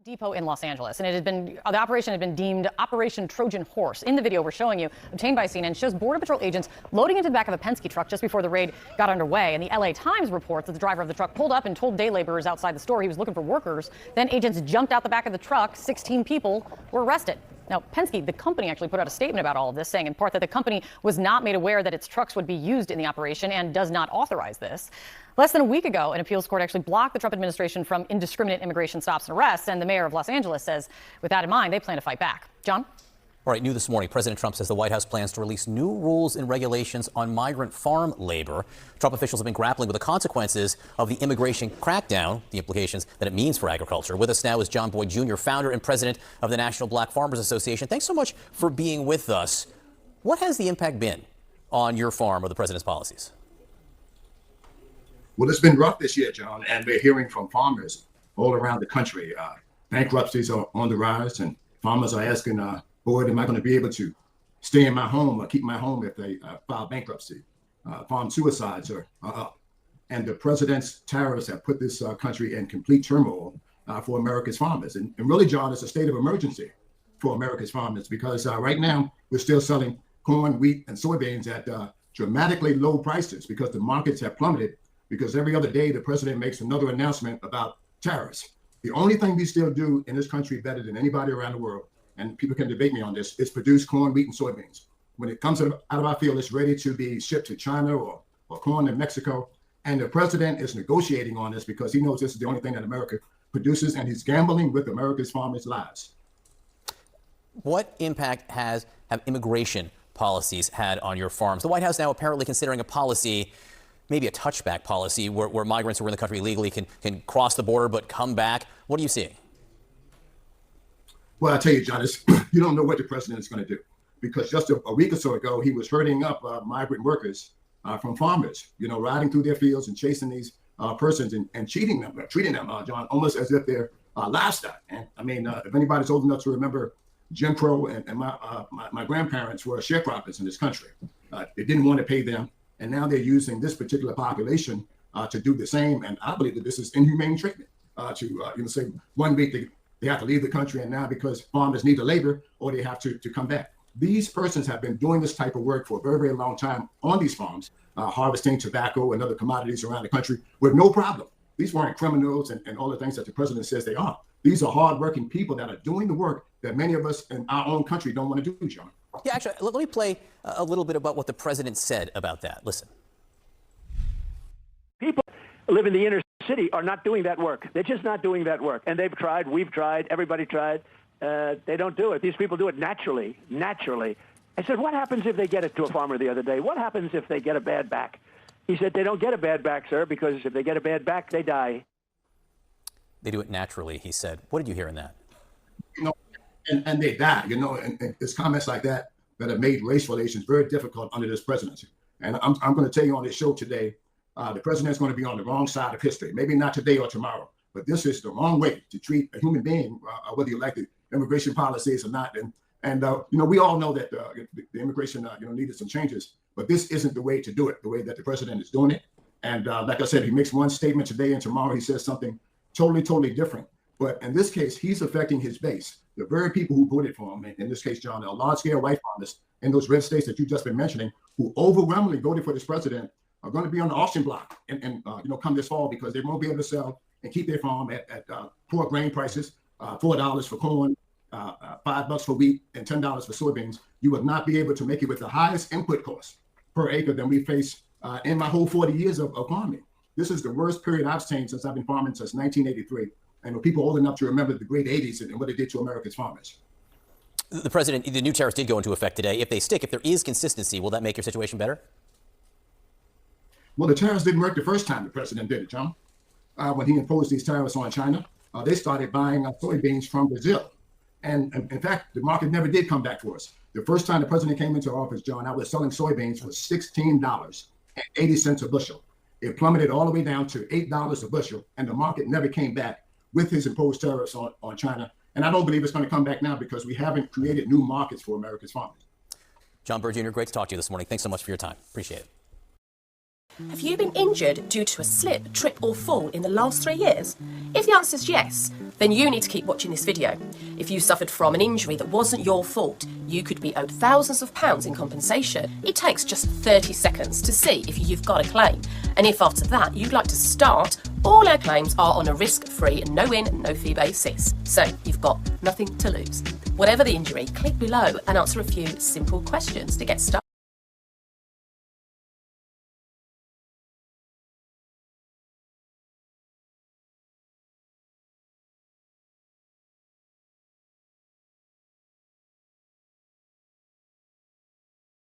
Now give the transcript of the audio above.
Depot in Los Angeles, and the operation had been deemed Operation Trojan Horse. In the video we're showing you, obtained by CNN, shows Border Patrol agents loading into the back of a Penske truck just before the raid got underway. And the LA Times reports that the driver of the truck pulled up and told day laborers outside the store he was looking for workers. Then agents jumped out the back of the truck. 16 people were arrested. Now, Penske, the company, actually put out a statement about all of this, saying in part that the company was not made aware that its trucks would be used in the operation and does not authorize this. Less than a week ago, an appeals court actually blocked the Trump administration from indiscriminate immigration stops and arrests, and the mayor of Los Angeles says, with that in mind, they plan to fight back. John? All right, new this morning, President Trump says the White House plans to release new rules and regulations on migrant farm labor. Trump officials have been grappling with the consequences of the immigration crackdown, the implications that it means for agriculture. With us now is John Boyd Jr., founder and president of the National Black Farmers Association. Thanks so much for being with us. What has the impact been on your farm or the president's policies? Well, it's been rough this year, John, and we're hearing from farmers all around the country. Bankruptcies are on the rise, and farmers are asking, Boyd, am I going to be able to stay in my home or keep my home if they file bankruptcy? Farm suicides are up. And the president's tariffs have put this country in complete turmoil for America's farmers. And really, John, it's a state of emergency for America's farmers because right now we're still selling corn, wheat, and soybeans at dramatically low prices because the markets have plummeted. Because every other day, the president makes another announcement about tariffs. The only thing we still do in this country better than anybody around the world, and people can debate me on this, is produce corn, wheat, and soybeans. When it comes out of our field, it's ready to be shipped to China or corn in Mexico. And the president is negotiating on this because he knows this is the only thing that America produces, and he's gambling with America's farmers' lives. What impact have immigration policies had on your farms? The White House now apparently considering a policy, maybe a touchback policy, where migrants who are in the country illegally can cross the border but come back. What are you seeing? Well, I tell you, John, you don't know what the president is going to do because just a week or so ago, he was herding up migrant workers from farmers, riding through their fields and chasing these persons and treating them, John, almost as if they're livestock. And I mean, if anybody's old enough to remember Jim Crow and my grandparents were sharecroppers in this country. They didn't want to pay them. And now they're using this particular population to do the same. And I believe that this is inhumane treatment to say 1 week they have to leave the country, and now because farmers need the labor, or they have to come back. These persons have been doing this type of work for a very, very long time on these farms, harvesting tobacco and other commodities around the country with no problem. These weren't criminals and all the things that the president says they are. These are hardworking people that are doing the work that many of us in our own country don't want to do, John. Yeah, actually, let me play a little bit about what the president said about that. Listen. People who live in the inner city are not doing that work. They're just not doing that work. And they've tried, we've tried, everybody tried. They don't do it. These people do it naturally. I said, what happens if they get it to a farmer the other day? What happens if they get a bad back? He said, they don't get a bad back, sir, because if they get a bad back, they die. They do it naturally, he said. What did you hear in that? And they die, and it's comments like that have made race relations very difficult under this presidency. And I'm going to tell you on this show today, the president's going to be on the wrong side of history. Maybe not today or tomorrow, but this is the wrong way to treat a human being, whether you like the immigration policies or not. And we all know that the immigration, needed some changes, but this isn't the way to do it, the way that the president is doing it. And like I said, he makes one statement today and tomorrow he says something totally different. But in this case, he's affecting his base. The very people who voted for him, in this case, John, are large-scale white farmers in those red states that you've just been mentioning, who overwhelmingly voted for this president, are going to be on the auction block and come this fall because they won't be able to sell and keep their farm at poor grain prices, $4 for corn, $5 for wheat, and $10 for soybeans. You will not be able to make it with the highest input costs per acre than we face in my whole 40 years of farming. This is the worst period I've seen since I've been farming since 1983. And people old enough to remember the great 80s and what it did to America's farmers. The president, the new tariffs did go into effect today. If they stick, if there is consistency, will that make your situation better? Well, the tariffs didn't work the first time the president did it, John. When he imposed these tariffs on China, they started buying soybeans from Brazil. And in fact, the market never did come back for us. The first time the president came into office, John, I was selling soybeans for $16.80 a bushel. It plummeted all the way down to $8 a bushel, and the market never came back with his imposed tariffs on China. And I don't believe it's going to come back now because we haven't created new markets for America's farmers. John Boyd Jr., great to talk to you this morning. Thanks so much for your time. Appreciate it. Have you been injured due to a slip, trip or fall in the last 3 years? If the answer is yes, then you need to keep watching this video. If you suffered from an injury that wasn't your fault, you could be owed thousands of pounds in compensation. It takes just 30 seconds to see if you've got a claim. And if after that you'd like to start, all our claims are on a risk-free, no-win, no-fee basis. So you've got nothing to lose. Whatever the injury, click below and answer a few simple questions to get started.